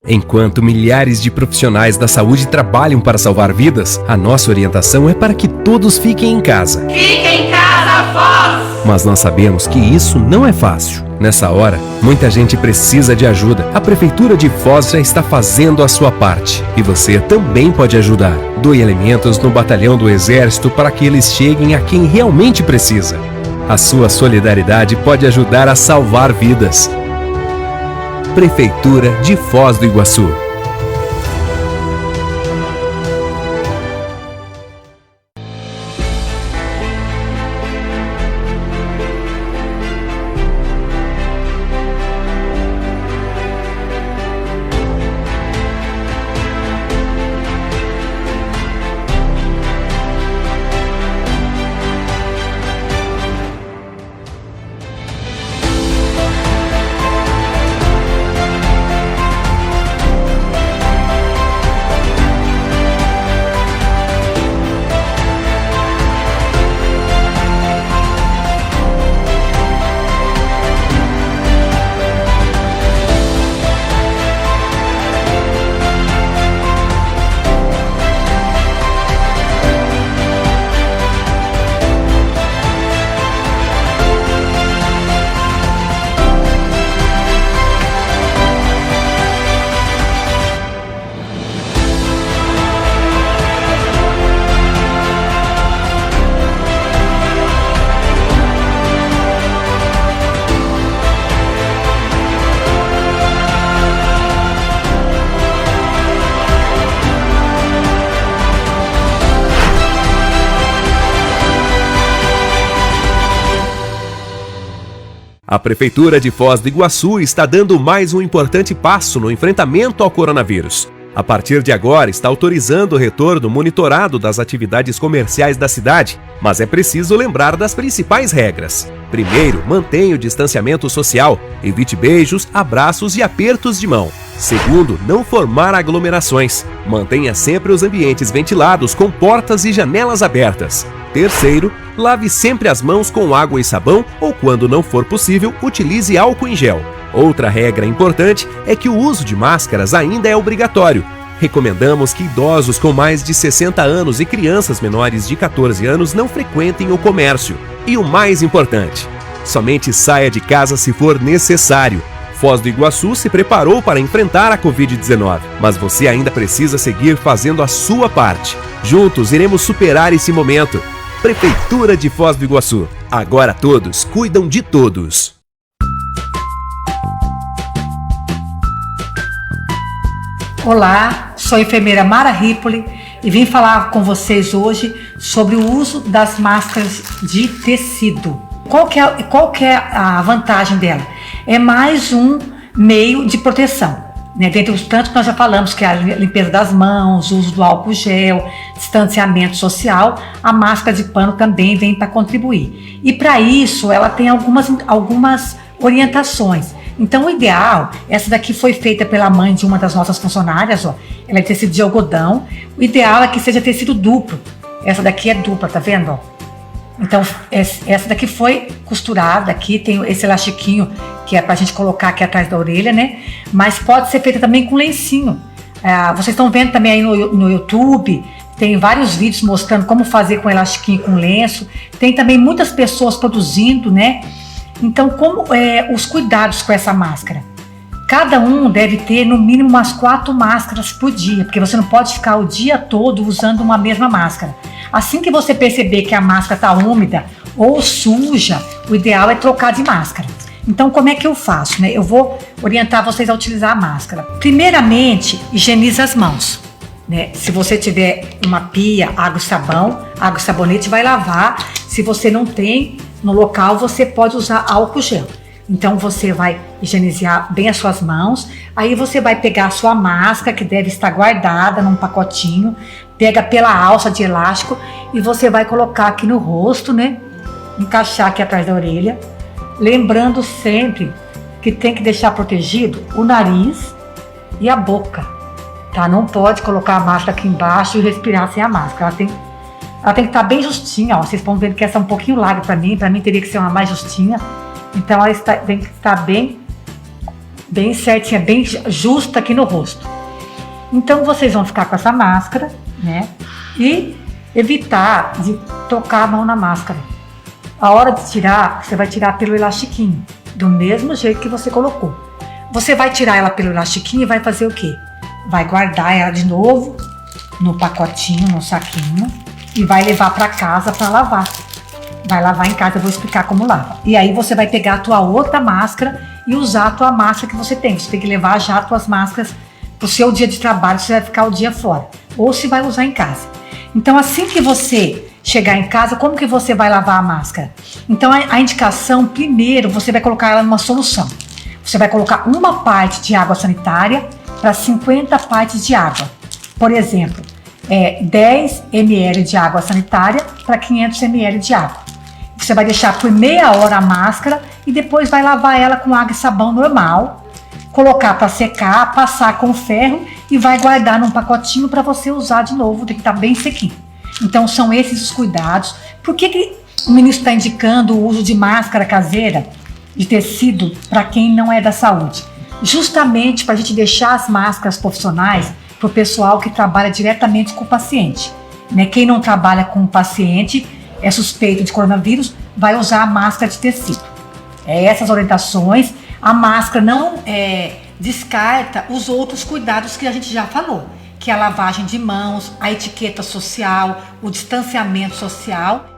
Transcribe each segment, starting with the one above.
Enquanto milhares de profissionais da saúde trabalham para salvar vidas, a nossa orientação é para que todos fiquem em casa. Fiquem em casa, Foz! Mas nós sabemos que isso não é fácil. Nessa hora, muita gente precisa de ajuda. A Prefeitura de Foz já está fazendo a sua parte. E você também pode ajudar. Doe alimentos no batalhão do Exército para que eles cheguem a quem realmente precisa. A sua solidariedade pode ajudar a salvar vidas. Prefeitura de Foz do Iguaçu. A Prefeitura de Foz do Iguaçu está dando mais um importante passo no enfrentamento ao coronavírus. A partir de agora, está autorizando o retorno monitorado das atividades comerciais da cidade, mas é preciso lembrar das principais regras. Primeiro, mantenha o distanciamento social, evite beijos, abraços e apertos de mão. Segundo, não formar aglomerações. Mantenha sempre os ambientes ventilados com portas e janelas abertas. Terceiro, lave sempre as mãos com água e sabão ou, quando não for possível, utilize álcool em gel. Outra regra importante é que o uso de máscaras ainda é obrigatório. Recomendamos que idosos com mais de 60 anos e crianças menores de 14 anos não frequentem o comércio. E o mais importante, somente saia de casa se for necessário. Foz do Iguaçu se preparou para enfrentar a Covid-19, mas você ainda precisa seguir fazendo a sua parte. Juntos iremos superar esse momento. Prefeitura de Foz do Iguaçu. Agora todos cuidam de todos. Olá, sou a enfermeira Mara Ripoli e vim falar com vocês hoje sobre o uso das máscaras de tecido. Qual que é a vantagem dela? É mais um meio de proteção, né? Dentre os tantos que nós já falamos, que é a limpeza das mãos, o uso do álcool gel, distanciamento social, a máscara de pano também vem para contribuir. E para isso ela tem algumas orientações. Então o ideal, essa daqui foi feita pela mãe de uma das nossas funcionárias, ó. Ela é tecido de algodão. O ideal é que seja tecido duplo. Essa daqui é dupla, tá vendo, ó? Então essa daqui foi costurada, aqui tem esse elastiquinho que é pra gente colocar aqui atrás da orelha, né? Mas pode ser feita também com lencinho. Vocês estão vendo também aí no YouTube, tem vários vídeos mostrando como fazer com elastiquinho e com lenço. Tem também muitas pessoas produzindo, né? Então, como os cuidados com essa máscara? Cada um deve ter no mínimo umas 4 máscaras por dia, porque você não pode ficar o dia todo usando uma mesma máscara. Assim que você perceber que a máscara está úmida ou suja, o ideal é trocar de máscara. Então, como é que eu faço, né? Eu vou orientar vocês a utilizar a máscara. Primeiramente, higieniza as mãos, né? Se você tiver uma pia, água e sabonete, vai lavar. Se você não tem no local, você pode usar álcool gel. Então você vai higienizar bem as suas mãos, aí você vai pegar a sua máscara, que deve estar guardada num pacotinho, pega pela alça de elástico e você vai colocar aqui no rosto, né? Encaixar aqui atrás da orelha, lembrando sempre que tem que deixar protegido o nariz e a boca, tá? Não pode colocar a máscara aqui embaixo e respirar sem a máscara. Ela tem que estar bem justinha, ó. Vocês estão vendo que essa é um pouquinho larga para mim teria que ser uma mais justinha. Então ela tem que estar bem bem certinha, bem justa aqui no rosto. Então vocês vão ficar com essa máscara, né? E evitar de tocar a mão na máscara. A hora de tirar, você vai tirar pelo elastiquinho, do mesmo jeito que você colocou. Você vai tirar ela pelo elastiquinho e vai fazer o quê? Vai guardar ela de novo no pacotinho, no saquinho e vai levar para casa para lavar. Vai lavar em casa, eu vou explicar como lava. E aí você vai pegar a tua outra máscara e usar a tua máscara que você tem. Você tem que levar já as tuas máscaras pro seu dia de trabalho, você vai ficar o dia fora. Ou se vai usar em casa. Então, assim que você chegar em casa, como que você vai lavar a máscara? Então, a indicação, primeiro, você vai colocar ela numa solução. Você vai colocar uma parte de água sanitária para 50 partes de água. Por exemplo, 10 ml de água sanitária para 500 ml de água. Você vai deixar por meia hora a máscara e depois vai lavar ela com água e sabão normal, colocar para secar, passar com ferro e vai guardar num pacotinho para você usar de novo, tem que estar bem sequinho. Então são esses os cuidados. Por que o ministro está indicando o uso de máscara caseira de tecido para quem não é da saúde? Justamente para a gente deixar as máscaras profissionais para o pessoal que trabalha diretamente com o paciente. Né? Quem não trabalha com o paciente, é suspeito de coronavírus, vai usar a máscara de tecido. Essas orientações. A máscara não descarta os outros cuidados que a gente já falou, que é a lavagem de mãos, a etiqueta social, o distanciamento social.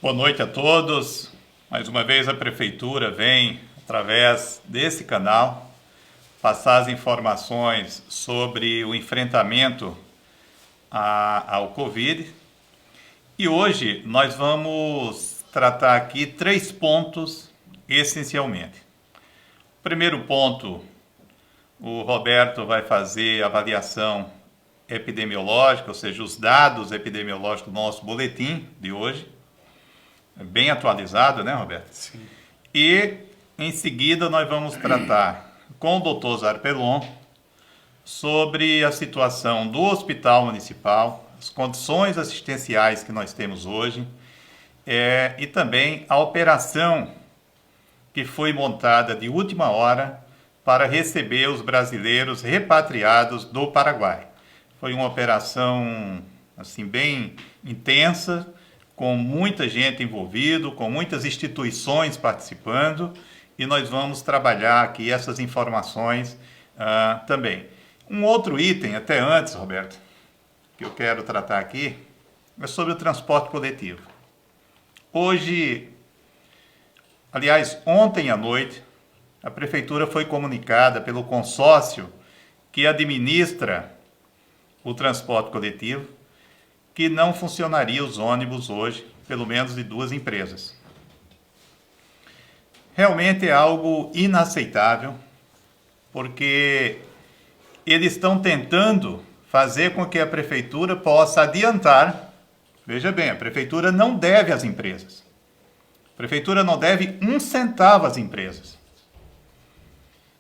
Boa noite a todos. Mais uma vez a Prefeitura vem, através desse canal, passar as informações sobre o enfrentamento ao Covid. E hoje nós vamos tratar aqui 3 pontos essencialmente. O primeiro ponto, o Roberto vai fazer a avaliação epidemiológica, ou seja, os dados epidemiológicos do nosso boletim de hoje. Bem atualizado, né, Roberto? Sim. E, em seguida, nós vamos tratar com o Dr. Zarpellon sobre a situação do Hospital Municipal, as condições assistenciais que nós temos hoje e também a operação que foi montada de última hora para receber os brasileiros repatriados do Paraguai. Foi uma operação assim, bem intensa, com muita gente envolvida, com muitas instituições participando, e nós vamos trabalhar aqui essas informações também. Um outro item, até antes, Roberto, que eu quero tratar aqui, é sobre o transporte coletivo. Hoje, aliás, ontem à noite, a Prefeitura foi comunicada pelo consórcio que administra o transporte coletivo, que não funcionaria os ônibus hoje, pelo menos de 2 empresas. Realmente é algo inaceitável, porque eles estão tentando fazer com que a Prefeitura possa adiantar. Veja bem, a Prefeitura não deve às empresas. A Prefeitura não deve 1 centavo às empresas.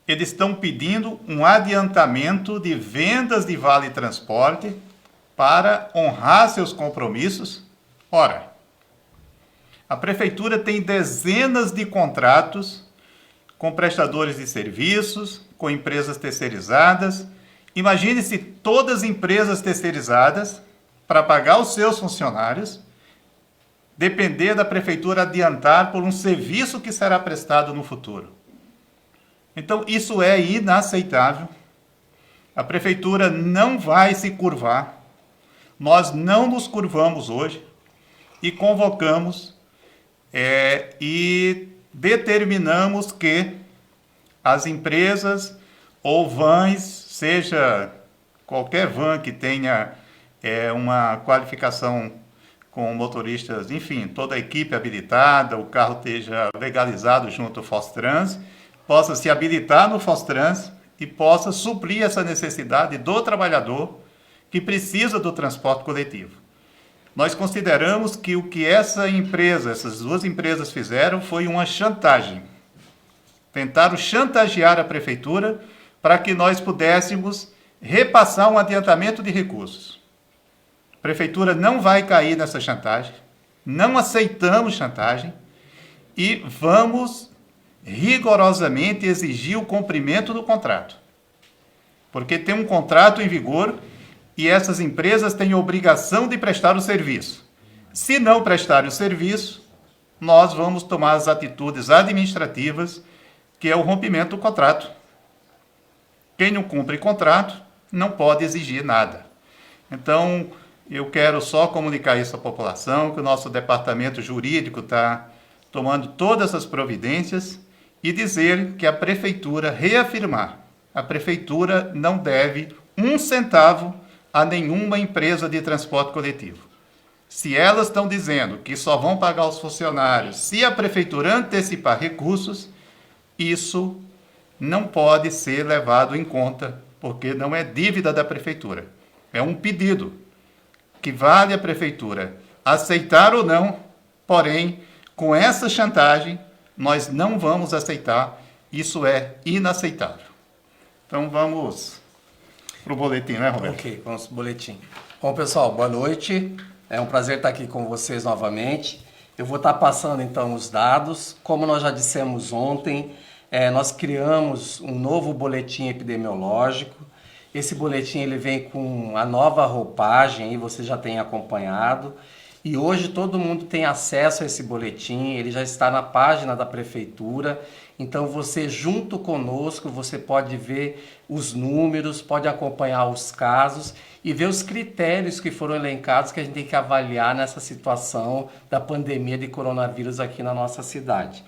Eles estão pedindo um adiantamento de vendas de vale transporte para honrar seus compromissos. Ora, a Prefeitura tem dezenas de contratos com prestadores de serviços, com empresas terceirizadas. Imagine se todas as empresas terceirizadas, para pagar os seus funcionários, depender da Prefeitura adiantar por um serviço que será prestado no futuro. Então, isso é inaceitável. A Prefeitura não vai se curvar. Nós não nos curvamos hoje e convocamos e determinamos que as empresas ou vans, seja qualquer van que tenha uma qualificação com motoristas, enfim, toda a equipe habilitada, o carro esteja legalizado junto ao FOSTrans, possa se habilitar no FOSTrans e possa suprir essa necessidade do trabalhador que precisa do transporte coletivo. Nós consideramos que o que essas duas empresas fizeram foi uma chantagem. Tentaram chantagear a prefeitura para que nós pudéssemos repassar um adiantamento de recursos. A prefeitura não vai cair nessa chantagem, não aceitamos chantagem e vamos rigorosamente exigir o cumprimento do contrato. Porque tem um contrato em vigor e essas empresas têm a obrigação de prestar o serviço. Se não prestarem o serviço, nós vamos tomar as atitudes administrativas, que é o rompimento do contrato. Quem não cumpre contrato não pode exigir nada. Então, eu quero só comunicar isso à população, que o nosso departamento jurídico está tomando todas as providências e dizer que a prefeitura reafirmar, a prefeitura não deve 1 centavo a nenhuma empresa de transporte coletivo. Se elas estão dizendo que só vão pagar os funcionários se a prefeitura antecipar recursos, isso não pode ser levado em conta, porque não é dívida da prefeitura. É um pedido que vale a prefeitura aceitar ou não, porém, com essa chantagem, nós não vamos aceitar, isso é inaceitável. Então vamos para o boletim, né, Roberto? Ok, vamos para o boletim. Bom, pessoal, boa noite. É um prazer estar aqui com vocês novamente. Eu vou estar passando, então, os dados. Como nós já dissemos ontem, nós criamos um novo boletim epidemiológico. Esse boletim ele vem com a nova roupagem, e você já tem acompanhado. E hoje todo mundo tem acesso a esse boletim, ele já está na página da prefeitura. Então você, junto conosco, você pode ver os números, pode acompanhar os casos e ver os critérios que foram elencados que a gente tem que avaliar nessa situação da pandemia de coronavírus aqui na nossa cidade.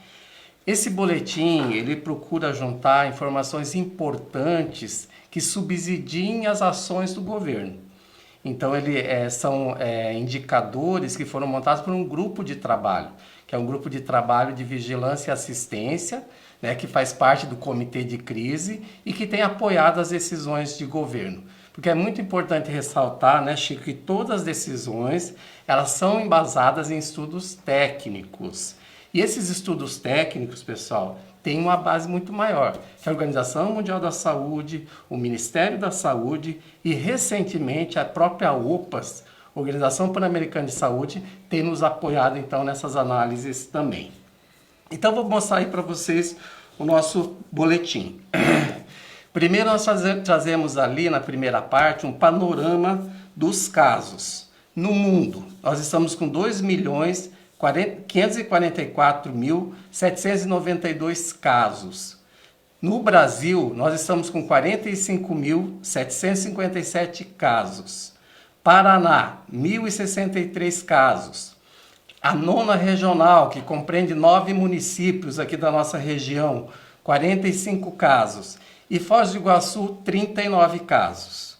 Esse boletim, ele procura juntar informações importantes que subsidiem as ações do governo. Então, são indicadores que foram montados por um grupo de trabalho, que é um grupo de trabalho de vigilância e assistência, né, que faz parte do comitê de crise e que tem apoiado as decisões de governo. Porque é muito importante ressaltar, né, Chico, que todas as decisões elas são embasadas em estudos técnicos. E esses estudos técnicos, pessoal, têm uma base muito maior. Que a Organização Mundial da Saúde, o Ministério da Saúde e, recentemente, a própria OPAS, Organização Pan-Americana de Saúde, tem nos apoiado, então, nessas análises também. Então, vou mostrar aí para vocês o nosso boletim. Primeiro, nós trazemos ali, na primeira parte, um panorama dos casos. No mundo, nós estamos com 2.544.792 casos. No Brasil, nós estamos com 45.757 casos. Paraná, 1.063 casos. A nona regional, que compreende 9 municípios aqui da nossa região, 45 casos. E Foz do Iguaçu, 39 casos.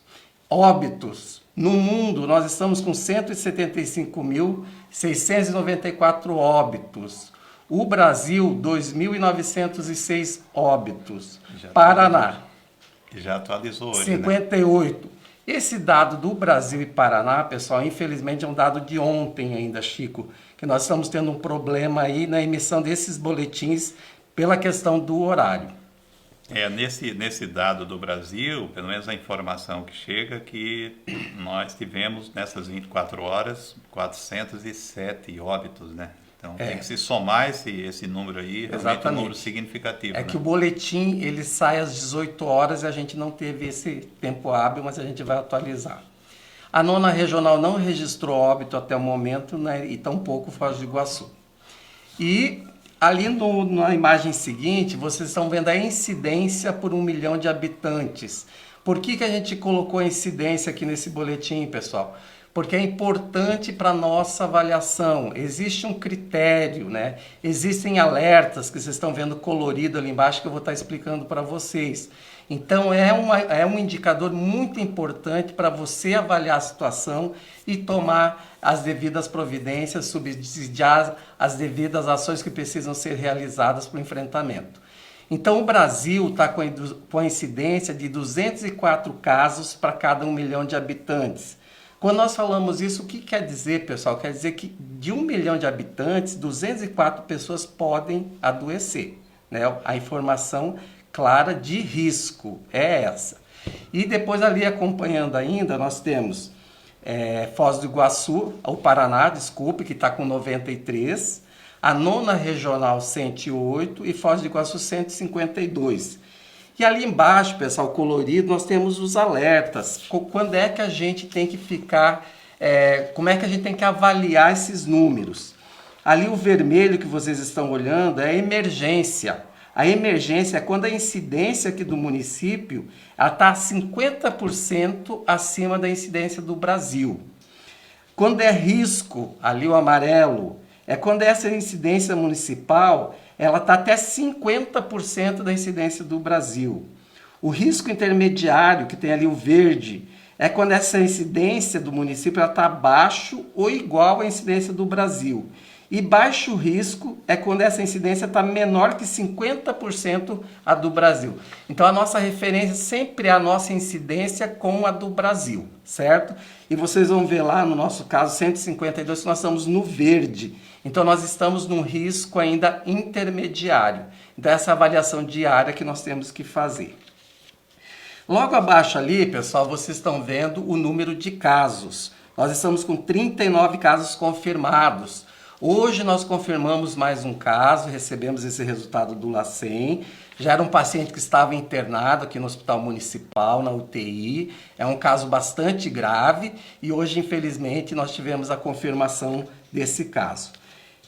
Óbitos. No mundo, nós estamos com 175.694 óbitos. O Brasil, 2.906 óbitos. Paraná. Já atualizou hoje, 58. Né? Esse dado do Brasil e Paraná, pessoal, infelizmente é um dado de ontem ainda, Chico, que nós estamos tendo um problema aí na emissão desses boletins pela questão do horário. Nesse dado do Brasil, pelo menos a informação que chega, que nós tivemos nessas 24 horas 407 óbitos, né? Então tem que se somar esse número aí, realmente é um número significativo. Que o boletim ele sai às 18 horas e a gente não teve esse tempo hábil, mas a gente vai atualizar. A nona regional não registrou óbito até o momento, né, e tampouco Foz do Iguaçu. E ali na imagem seguinte, vocês estão vendo a incidência por 1 milhão de habitantes. Por que a gente colocou a incidência aqui nesse boletim, pessoal? Porque é importante para a nossa avaliação. Existe um critério, né? Existem alertas que vocês estão vendo colorido ali embaixo que eu vou estar explicando para vocês. Então é um indicador muito importante para você avaliar a situação e tomar as devidas providências, subsidiar as devidas ações que precisam ser realizadas para o enfrentamento. Então o Brasil está com a incidência de 204 casos para cada 1 milhão de habitantes. Quando nós falamos isso, o que quer dizer, pessoal? Quer dizer que de 1 milhão de habitantes, 204 pessoas podem adoecer, né? A informação clara de risco é essa. E depois ali acompanhando ainda, nós temos Foz do Iguaçu, o Paraná, desculpe, que está com 93, a nona regional 108 e Foz do Iguaçu 152. E ali embaixo, pessoal, colorido, nós temos os alertas. Quando é que a gente tem que ficar, como é que a gente tem que avaliar esses números? Ali o vermelho que vocês estão olhando é a emergência. A emergência é quando a incidência aqui do município está 50% acima da incidência do Brasil. Quando é risco, ali o amarelo, é quando essa incidência municipal ela está até 50% da incidência do Brasil. O risco intermediário, que tem ali o verde, é quando essa incidência do município está abaixo ou igual à incidência do Brasil. E baixo risco é quando essa incidência está menor que 50% a do Brasil. Então a nossa referência sempre é a nossa incidência com a do Brasil, certo? E vocês vão ver lá no nosso caso 152 que nós estamos no verde. Então nós estamos num risco ainda intermediário. Então essa avaliação diária que nós temos que fazer. Logo abaixo ali, pessoal, vocês estão vendo o número de casos. Nós estamos com 39 casos confirmados. Hoje nós confirmamos mais um caso, recebemos esse resultado do LACEN. Já era um paciente que estava internado aqui no Hospital Municipal, na UTI. É um caso bastante grave e hoje, infelizmente, nós tivemos a confirmação desse caso.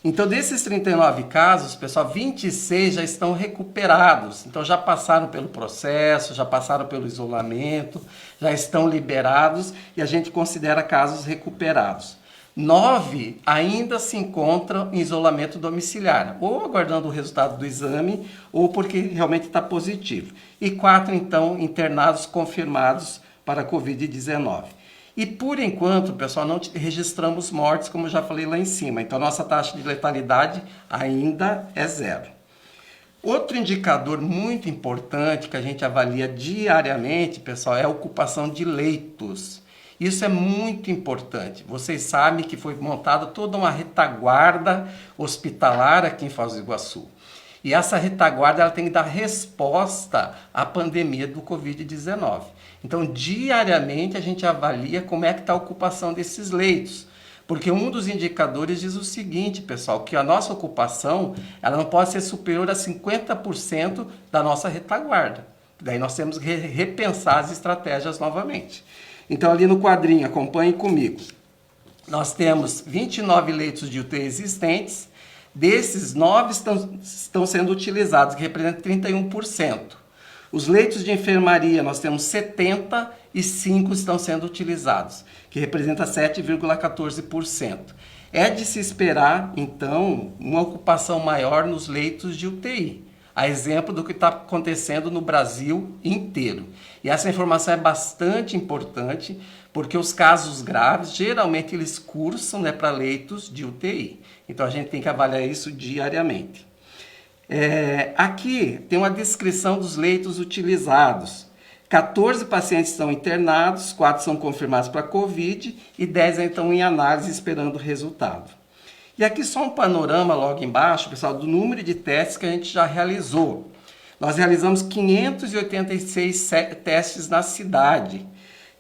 Então, desses 39 casos, pessoal, 26 já estão recuperados. Então, já passaram pelo processo, já passaram pelo isolamento, já estão liberados e a gente considera casos recuperados. 9 ainda se encontram em isolamento domiciliar, ou aguardando o resultado do exame, ou porque realmente está positivo. E 4, então, internados confirmados para a Covid-19. E por enquanto, pessoal, não registramos mortes, como eu já falei lá em cima. Então, nossa taxa de letalidade ainda é 0. Outro indicador muito importante que a gente avalia diariamente, pessoal, é a ocupação de leitos. Isso é muito importante. Vocês sabem que foi montada toda uma retaguarda hospitalar aqui em Foz do Iguaçu. E essa retaguarda ela tem que dar resposta à pandemia do Covid-19. Então, diariamente, a gente avalia como é que está a ocupação desses leitos. Porque um dos indicadores diz o seguinte, pessoal, que a nossa ocupação ela não pode ser superior a 50% da nossa retaguarda. Daí nós temos que repensar as estratégias novamente. Então, ali no quadrinho, acompanhem comigo. Nós temos 29 leitos de UTI existentes. Desses, 9 estão sendo utilizados, que representa 31%. Os leitos de enfermaria, nós temos 70 e 5 estão sendo utilizados, que representa 7,14%. É de se esperar, então, uma ocupação maior nos leitos de UTI. A exemplo do que está acontecendo no Brasil inteiro. E essa informação é bastante importante, porque os casos graves, geralmente eles cursam, né, para leitos de UTI. Então a gente tem que avaliar isso diariamente. Aqui tem uma descrição dos leitos utilizados. 14 pacientes estão internados, 4 são confirmados para Covid e 10 estão em análise esperando o resultado. E aqui só um panorama logo embaixo, pessoal, do número de testes que a gente já realizou. Nós realizamos 586 testes na cidade.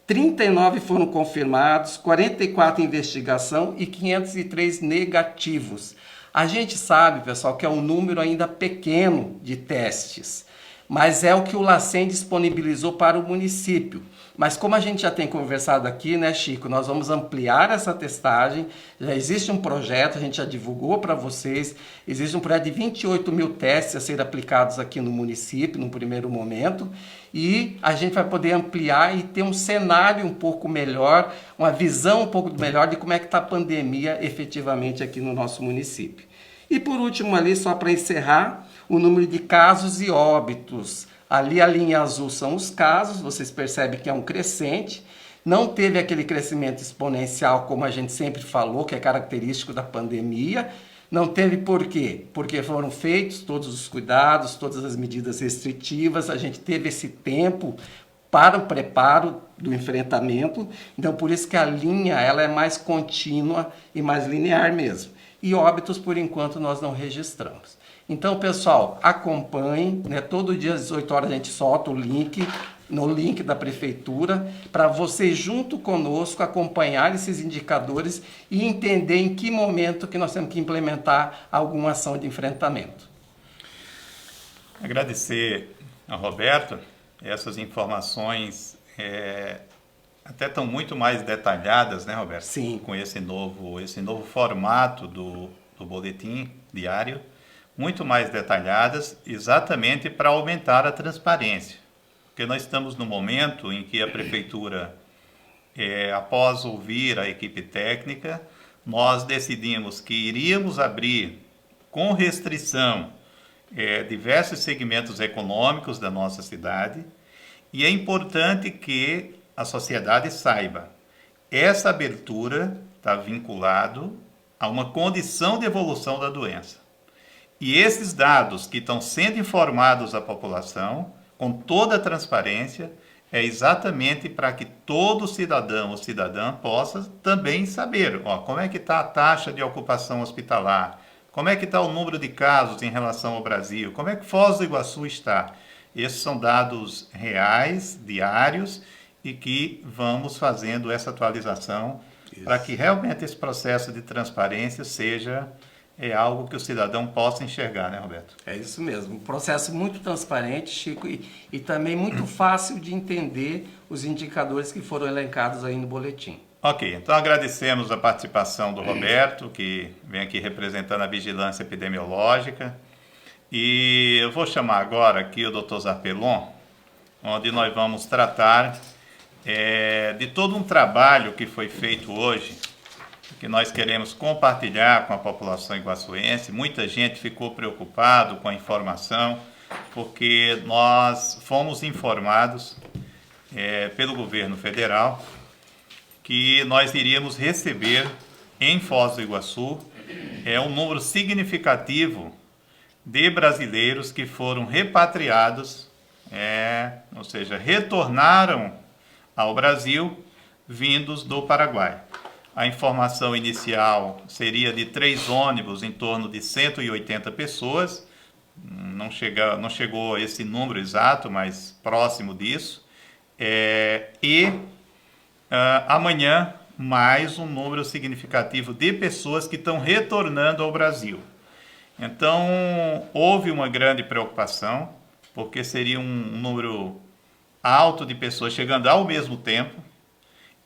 39 foram confirmados, 44 em investigação e 503 negativos. A gente sabe, pessoal, que é um número ainda pequeno de testes, mas é o que o LACEN disponibilizou para o município. Mas como a gente já tem conversado aqui, né, Chico, nós vamos ampliar essa testagem. Já existe um projeto, a gente já divulgou para vocês. Existe um projeto de 28 mil testes a ser aplicados aqui no município, no primeiro momento. E a gente vai poder ampliar e ter um cenário um pouco melhor, uma visão um pouco melhor de como é que está a pandemia efetivamente aqui no nosso município. E por último ali, só para encerrar, o número de casos e óbitos Ali a linha azul são os casos, vocês percebem que é um crescente. Não teve aquele crescimento exponencial como a gente sempre falou, que é característico da pandemia. Não teve por quê? Porque foram feitos todos os cuidados, todas as medidas restritivas, a gente teve esse tempo para o preparo do enfrentamento. Então, por isso que a linha ela é mais contínua e mais linear mesmo. E óbitos, por enquanto, nós não registramos. Então, pessoal, acompanhem, né? Todo dia às 18 horas a gente solta o link, no link da prefeitura, para vocês junto conosco acompanhar esses indicadores e entender em que momento que nós temos que implementar alguma ação de enfrentamento. Agradecer ao Roberto, essas informações até estão muito mais detalhadas, né, Roberto? Sim. Com esse novo formato do boletim diário, muito mais detalhadas, exatamente para aumentar a transparência. Porque nós estamos no momento em que a prefeitura, após ouvir a equipe técnica, nós decidimos que iríamos abrir com restrição diversos segmentos econômicos da nossa cidade, e é importante que a sociedade saiba, essa abertura está vinculado a uma condição de evolução da doença. E esses dados que estão sendo informados à população, com toda a transparência, é exatamente para que todo cidadão ou cidadã possa também saber como é que está a taxa de ocupação hospitalar, como é que está o número de casos em relação ao Brasil, como é que Foz do Iguaçu está. Esses são dados reais, diários, e que vamos fazendo essa atualização para que realmente esse processo de transparência seja algo que o cidadão possa enxergar, né, Roberto? É isso mesmo, um processo muito transparente, Chico, e também muito fácil de entender os indicadores que foram elencados aí no boletim. Ok, então agradecemos a participação do Roberto, que vem aqui representando a vigilância epidemiológica, e eu vou chamar agora aqui o Dr. Zarpellon, onde nós vamos tratar de todo um trabalho que foi feito hoje, que nós queremos compartilhar com a população iguaçuense. Muita gente ficou preocupado com a informação, porque nós fomos informados pelo governo federal que nós iríamos receber em Foz do Iguaçu um número significativo de brasileiros que foram repatriados, ou seja, retornaram ao Brasil vindos do Paraguai. A informação inicial seria de 3 ônibus, em torno de 180 pessoas. Não chegou a esse número exato, mas próximo disso. Amanhã, mais um número significativo de pessoas que estão retornando ao Brasil. Então, houve uma grande preocupação, porque seria um número alto de pessoas chegando ao mesmo tempo.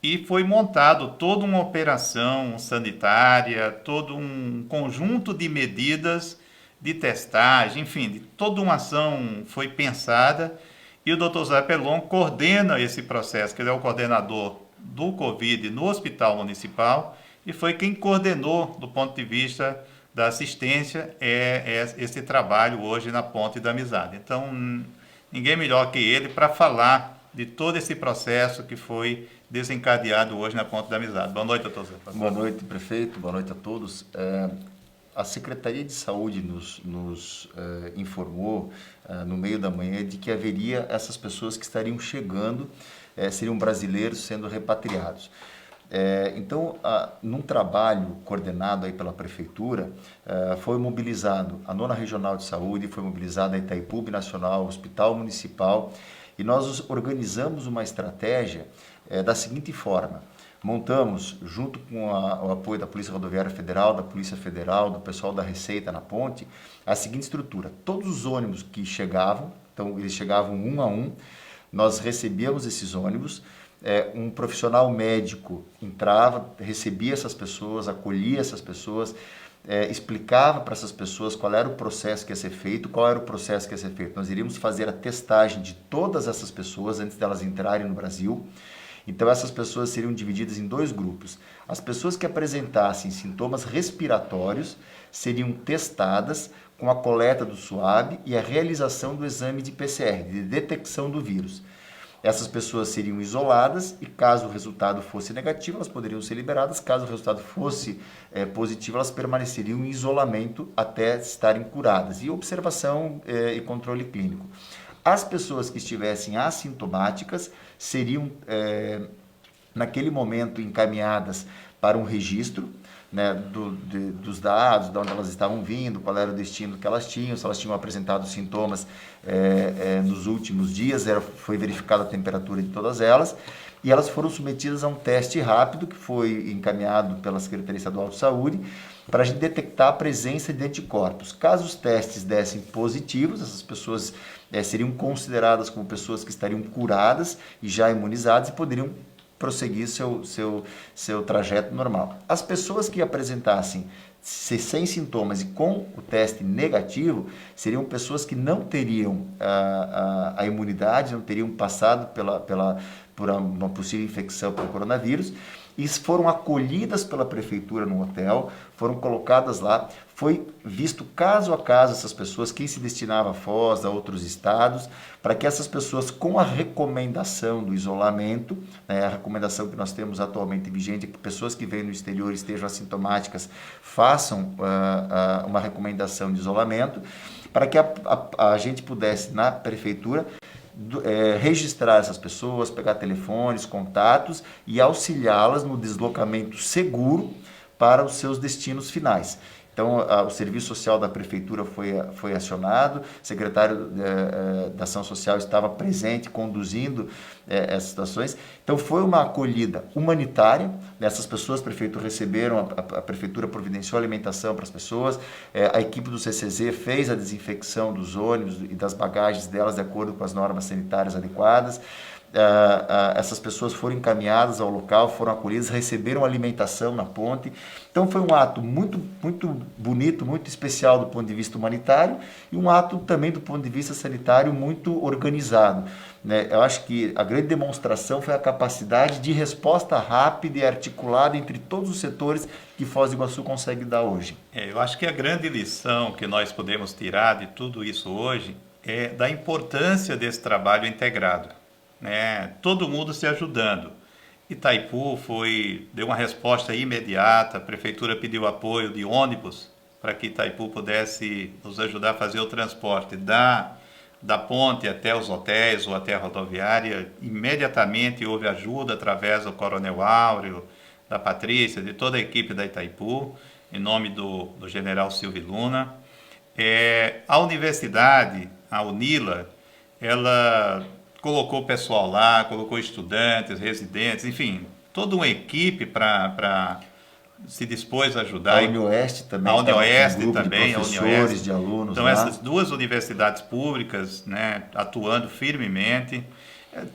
E foi montado toda uma operação sanitária, todo um conjunto de medidas de testagem, enfim, toda uma ação foi pensada, e o Dr. Zarpellon coordena esse processo, que ele é o coordenador do Covid no Hospital Municipal, e foi quem coordenou, do ponto de vista da assistência, esse trabalho hoje na Ponte da Amizade. Então, ninguém melhor que ele para falar de todo esse processo que foi desencadeado hoje na Ponte da Amizade. Boa noite, doutor Zé. Boa noite, prefeito. Boa noite a todos. A Secretaria de Saúde nos informou no meio da manhã de que haveria essas pessoas que estariam chegando, seriam brasileiros sendo repatriados. Então, num trabalho coordenado aí pela Prefeitura, foi mobilizado a 9ª Regional de Saúde, foi mobilizada a Itaipu Nacional, Hospital Municipal, e nós organizamos uma estratégia da seguinte forma: montamos, junto com o apoio da Polícia Rodoviária Federal, da Polícia Federal, do pessoal da Receita na ponte, a seguinte estrutura: todos os ônibus que chegavam, então eles chegavam um a um, nós recebíamos esses ônibus, um profissional médico entrava, recebia essas pessoas, acolhia essas pessoas, explicava para essas pessoas qual era o processo que ia ser feito, qual era o processo que ia ser feito. Nós iríamos fazer a testagem de todas essas pessoas antes delas entrarem no Brasil. Então essas pessoas seriam divididas em 2 grupos. As pessoas que apresentassem sintomas respiratórios seriam testadas com a coleta do suave e a realização do exame de PCR, de detecção do vírus. Essas pessoas seriam isoladas e, caso o resultado fosse negativo, elas poderiam ser liberadas. Caso o resultado fosse positivo, elas permaneceriam em isolamento até estarem curadas. E observação e controle clínico. As pessoas que estivessem assintomáticas seriam, naquele momento, encaminhadas para um registro, né, dos dados, de onde elas estavam vindo, qual era o destino que elas tinham, se elas tinham apresentado sintomas nos últimos dias, foi verificada a temperatura de todas elas, e elas foram submetidas a um teste rápido que foi encaminhado pela Secretaria Estadual de Saúde para a gente detectar a presença de anticorpos. Caso os testes dessem positivos, essas pessoas seriam consideradas como pessoas que estariam curadas e já imunizadas e poderiam prosseguir seu trajeto normal. As pessoas que apresentassem sem sintomas e com o teste negativo seriam pessoas que não teriam a imunidade, não teriam passado por uma possível infecção pelo coronavírus e foram acolhidas pela prefeitura no hotel, foram colocadas lá, foi visto caso a caso essas pessoas, quem se destinava a Foz, a outros estados, para que essas pessoas, com a recomendação do isolamento, né, a recomendação que nós temos atualmente vigente é que pessoas que vêm no exterior estejam assintomáticas façam uma recomendação de isolamento, para que a gente pudesse, na prefeitura, registrar essas pessoas, pegar telefones, contatos e auxiliá-las no deslocamento seguro para os seus destinos finais. Então, o Serviço Social da Prefeitura foi acionado, o secretário da Ação Social estava presente, conduzindo essas situações. Então, foi uma acolhida humanitária. Essas pessoas, a Prefeitura receberam, a Prefeitura providenciou alimentação para as pessoas, a equipe do CCZ fez a desinfecção dos ônibus e das bagagens delas de acordo com as normas sanitárias adequadas. Essas pessoas foram encaminhadas ao local, foram acolhidas, receberam alimentação na ponte. Então foi um ato muito, muito bonito, muito especial do ponto de vista humanitário e um ato também do ponto de vista sanitário muito organizado, né? Eu acho que a grande demonstração foi a capacidade de resposta rápida e articulada entre todos os setores que Foz do Iguaçu consegue dar hoje. Eu acho que a grande lição que nós podemos tirar de tudo isso hoje é da importância desse trabalho integrado. Né? Todo mundo se ajudando. Itaipu deu uma resposta imediata, a prefeitura pediu apoio de ônibus para que Itaipu pudesse nos ajudar a fazer o transporte da ponte até os hotéis ou até a rodoviária. Imediatamente houve ajuda através do Coronel Áureo, da Patrícia, de toda a equipe da Itaipu, em nome do general Silvio Luna. A universidade, a UNILA, ela colocou o pessoal lá, colocou estudantes, residentes, enfim, toda uma equipe para se dispôs a ajudar. A Unioeste também. A Unioeste um também. De professores, de alunos. Então, essas 2 universidades públicas, né, atuando firmemente,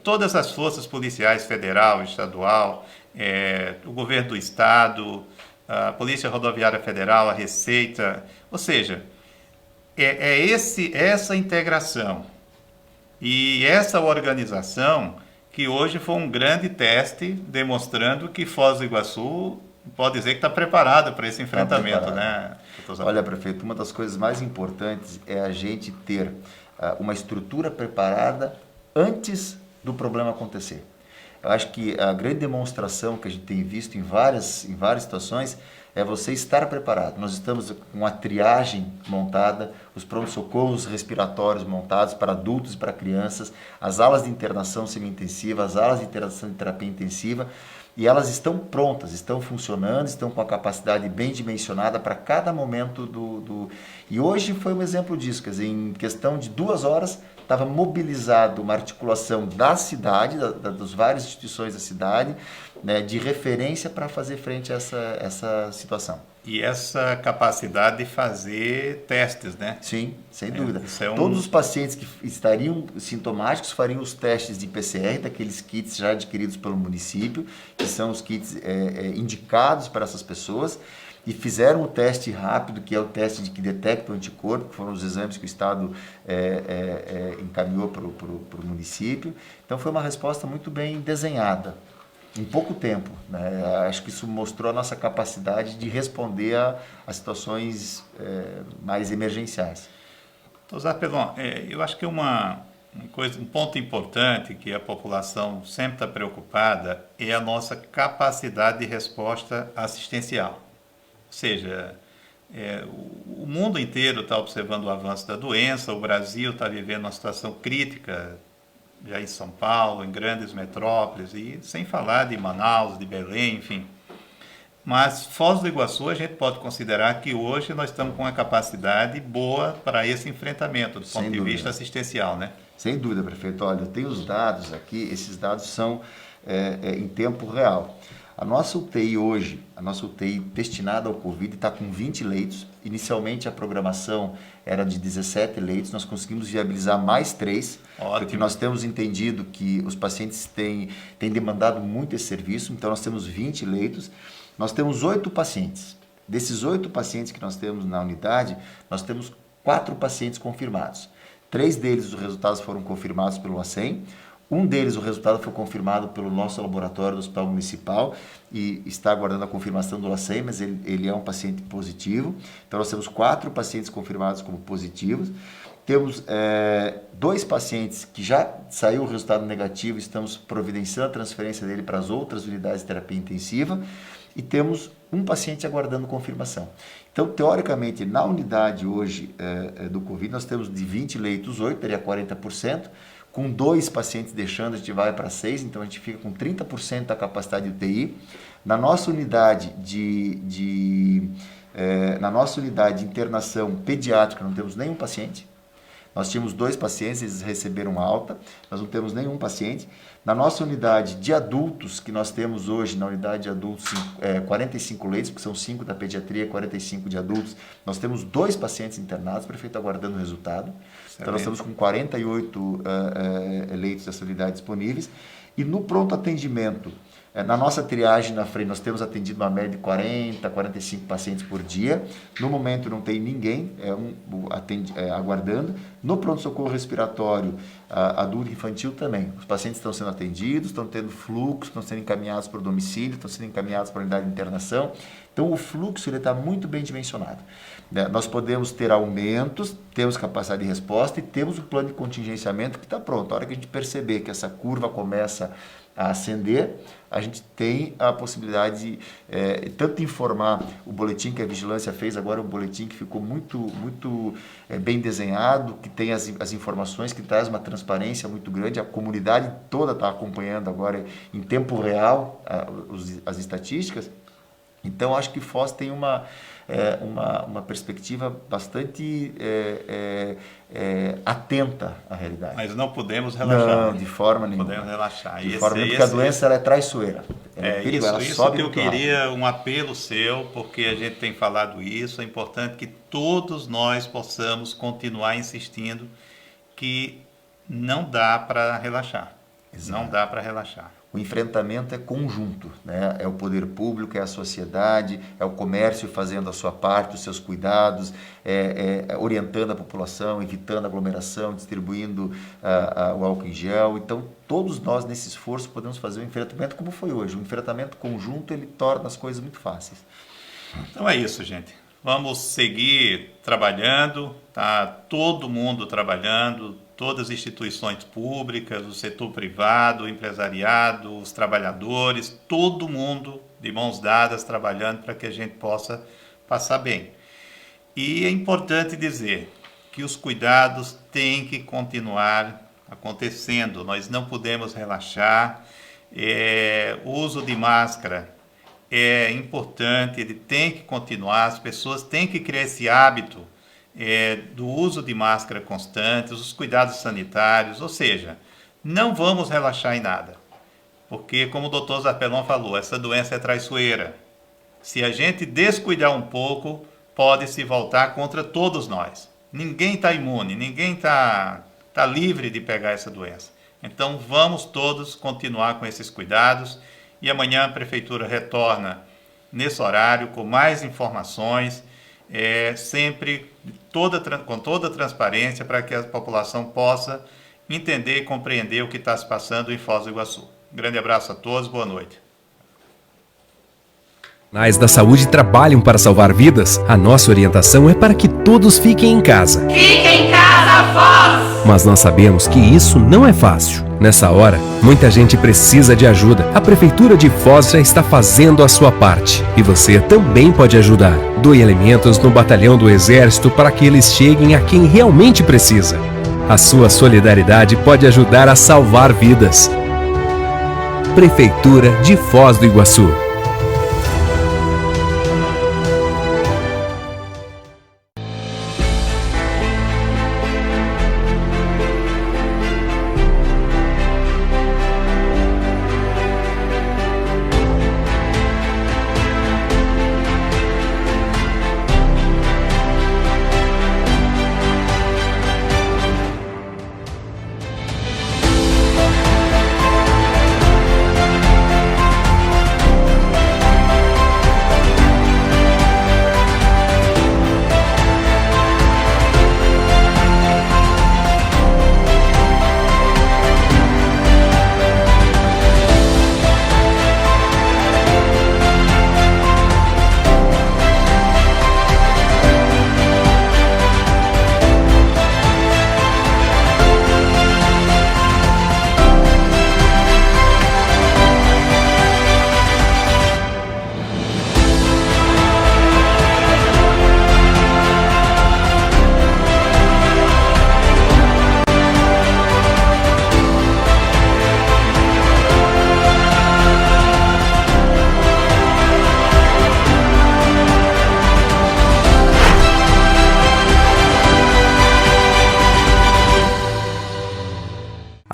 todas as forças policiais, federal, estadual, o governo do estado, a Polícia Rodoviária Federal, a Receita, ou seja, essa integração e essa organização que hoje foi um grande teste demonstrando que Foz do Iguaçu pode dizer que está preparada para esse enfrentamento, né? Olha, prefeito, uma das coisas mais importantes é a gente ter uma estrutura preparada antes do problema acontecer. Eu acho que a grande demonstração que a gente tem visto em várias situações é você estar preparado. Nós estamos com a triagem montada, os pronto-socorros respiratórios montados para adultos e para crianças, as alas de internação semi-intensiva, as alas de internação de terapia intensiva, e elas estão prontas, estão funcionando, estão com a capacidade bem dimensionada para cada momento E hoje foi um exemplo disso, quer dizer, em questão de 2 horas, estava mobilizado uma articulação da cidade, das várias instituições da cidade, né, de referência para fazer frente a essa situação. E essa capacidade de fazer testes, né? Sim, sem dúvida. É Todos os pacientes que estariam sintomáticos fariam os testes de PCR, daqueles kits já adquiridos pelo município, que são os kits indicados para essas pessoas, e fizeram o teste rápido, que é o teste que detecta o anticorpo, que foram os exames que o Estado encaminhou para o município. Então foi uma resposta muito bem desenhada. em pouco tempo, né? Acho que isso mostrou a nossa capacidade de responder a situações mais emergenciais. Doutor Zarpellon, eu acho que um ponto importante que a população sempre está preocupada é a nossa capacidade de resposta assistencial. Ou seja, o mundo inteiro está observando o avanço da doença, o Brasil está vivendo uma situação crítica, já em São Paulo, em grandes metrópoles, e sem falar de Manaus, de Belém, enfim. Mas Foz do Iguaçu a gente pode considerar que hoje nós estamos com uma capacidade boa para esse enfrentamento, do ponto de vista assistencial, né? Sem dúvida, prefeito. Olha, eu tenho os dados aqui, esses dados são em tempo real. A nossa UTI hoje, a nossa UTI destinada ao Covid está com 20 leitos. Inicialmente a programação era de 17 leitos, nós conseguimos viabilizar mais 3, porque nós temos entendido que os pacientes têm demandado muito esse serviço, então nós temos 20 leitos. Nós temos 8 pacientes. Desses 8 pacientes que nós temos na unidade, nós temos 4 pacientes confirmados. 3 deles os resultados foram confirmados pelo ACEM. Um deles, o resultado foi confirmado pelo nosso laboratório do Hospital Municipal e está aguardando a confirmação do LACEN, mas ele é um paciente positivo. Então, nós temos 4 pacientes confirmados como positivos. Temos 2 pacientes que já saiu o resultado negativo, estamos providenciando a transferência dele para as outras unidades de terapia intensiva. E temos um paciente aguardando confirmação. Então, teoricamente, na unidade hoje do Covid, nós temos de 20 leitos, 8, teria 40%. Com 2 pacientes deixando, a gente vai para 6, então a gente fica com 30% da capacidade de UTI. Na nossa unidade de internação pediátrica, não temos nenhum paciente. Nós tínhamos 2 pacientes, eles receberam alta, nós não temos nenhum paciente. Na nossa unidade de adultos, que nós temos hoje, na unidade de adultos, 45 leitos, porque são 5 da pediatria, 45 de adultos, nós temos 2 pacientes internados, prefeito aguardando o resultado. Então, nós estamos com 48 leitos dessa unidade disponíveis. E no pronto atendimento, na nossa triagem na frente, nós temos atendido uma média de 40, 45 pacientes por dia. No momento não tem ninguém aguardando. No pronto-socorro respiratório adulto e infantil também. Os pacientes estão sendo atendidos, estão tendo fluxo, estão sendo encaminhados para o domicílio, estão sendo encaminhados para a unidade de internação. Então, o fluxo está muito bem dimensionado. Nós podemos ter aumentos, temos capacidade de resposta e temos o plano de contingenciamento que está pronto. A hora que a gente perceber que essa curva começa a ascender, a gente tem a possibilidade de tanto informar o boletim que a vigilância fez agora, um boletim que ficou muito bem desenhado, que tem as informações, que traz uma transparência muito grande, a comunidade toda está acompanhando agora em tempo real as estatísticas. Então, acho que Foz tem uma perspectiva bastante atenta à realidade. Mas não podemos relaxar. Não, de forma nenhuma. Podemos relaxar. Porque a doença ela é traiçoeira. Isso que eu queria, um apelo seu, porque a gente tem falado isso, é importante que todos nós possamos continuar insistindo que não dá para relaxar. Exato. Não dá para relaxar. O enfrentamento é conjunto, né? É o poder público, é a sociedade, é o comércio fazendo a sua parte, os seus cuidados, orientando a população, evitando aglomeração, distribuindo o álcool em gel. Então, todos nós nesse esforço podemos fazer o enfrentamento como foi hoje. O enfrentamento conjunto, ele torna as coisas muito fáceis. Então é isso, gente. Vamos seguir trabalhando, tá? Todo mundo trabalhando, todas as instituições públicas, o setor privado, o empresariado, os trabalhadores, todo mundo de mãos dadas trabalhando para que a gente possa passar bem. E é importante dizer que os cuidados têm que continuar acontecendo, nós não podemos relaxar. O uso de máscara é importante, ele tem que continuar, as pessoas têm que criar esse hábito do uso de máscara constantes, os cuidados sanitários, ou seja, não vamos relaxar em nada, porque como o doutor Zarpellon falou, essa doença é traiçoeira. Se a gente descuidar um pouco, pode se voltar contra todos nós. Ninguém está imune, ninguém está livre de pegar essa doença. Então vamos todos continuar com esses cuidados e amanhã a Prefeitura retorna nesse horário com mais informações, sempre com toda a transparência para que a população possa entender e compreender o que está se passando em Foz do Iguaçu. Grande abraço a todos, boa noite. Profissionais da saúde trabalham para salvar vidas. A nossa orientação é para que todos fiquem em casa. Fique em casa, Foz! Mas nós sabemos que isso não é fácil. Nessa hora, muita gente precisa de ajuda. A Prefeitura de Foz já está fazendo a sua parte. E você também pode ajudar. Doe alimentos no batalhão do Exército para que eles cheguem a quem realmente precisa. A sua solidariedade pode ajudar a salvar vidas. Prefeitura de Foz do Iguaçu.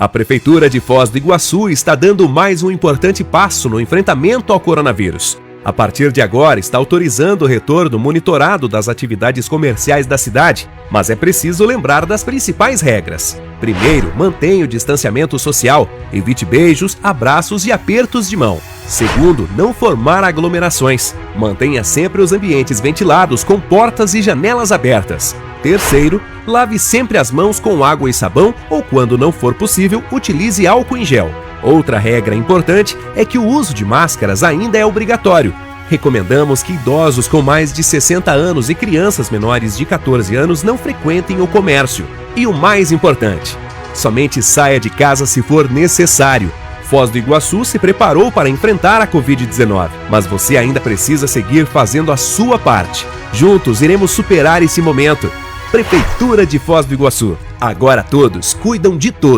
A Prefeitura de Foz do Iguaçu está dando mais um importante passo no enfrentamento ao coronavírus. A partir de agora, está autorizando o retorno monitorado das atividades comerciais da cidade, mas é preciso lembrar das principais regras. Primeiro, mantenha o distanciamento social, evite beijos, abraços e apertos de mão. Segundo, não formar aglomerações. Mantenha sempre os ambientes ventilados com portas e janelas abertas. Terceiro, lave sempre as mãos com água e sabão ou, quando não for possível, utilize álcool em gel. Outra regra importante é que o uso de máscaras ainda é obrigatório. Recomendamos que idosos com mais de 60 anos e crianças menores de 14 anos não frequentem o comércio. E o mais importante, somente saia de casa se for necessário. Foz do Iguaçu se preparou para enfrentar a Covid-19, mas você ainda precisa seguir fazendo a sua parte. Juntos iremos superar esse momento. Prefeitura de Foz do Iguaçu. Agora todos cuidam de todos.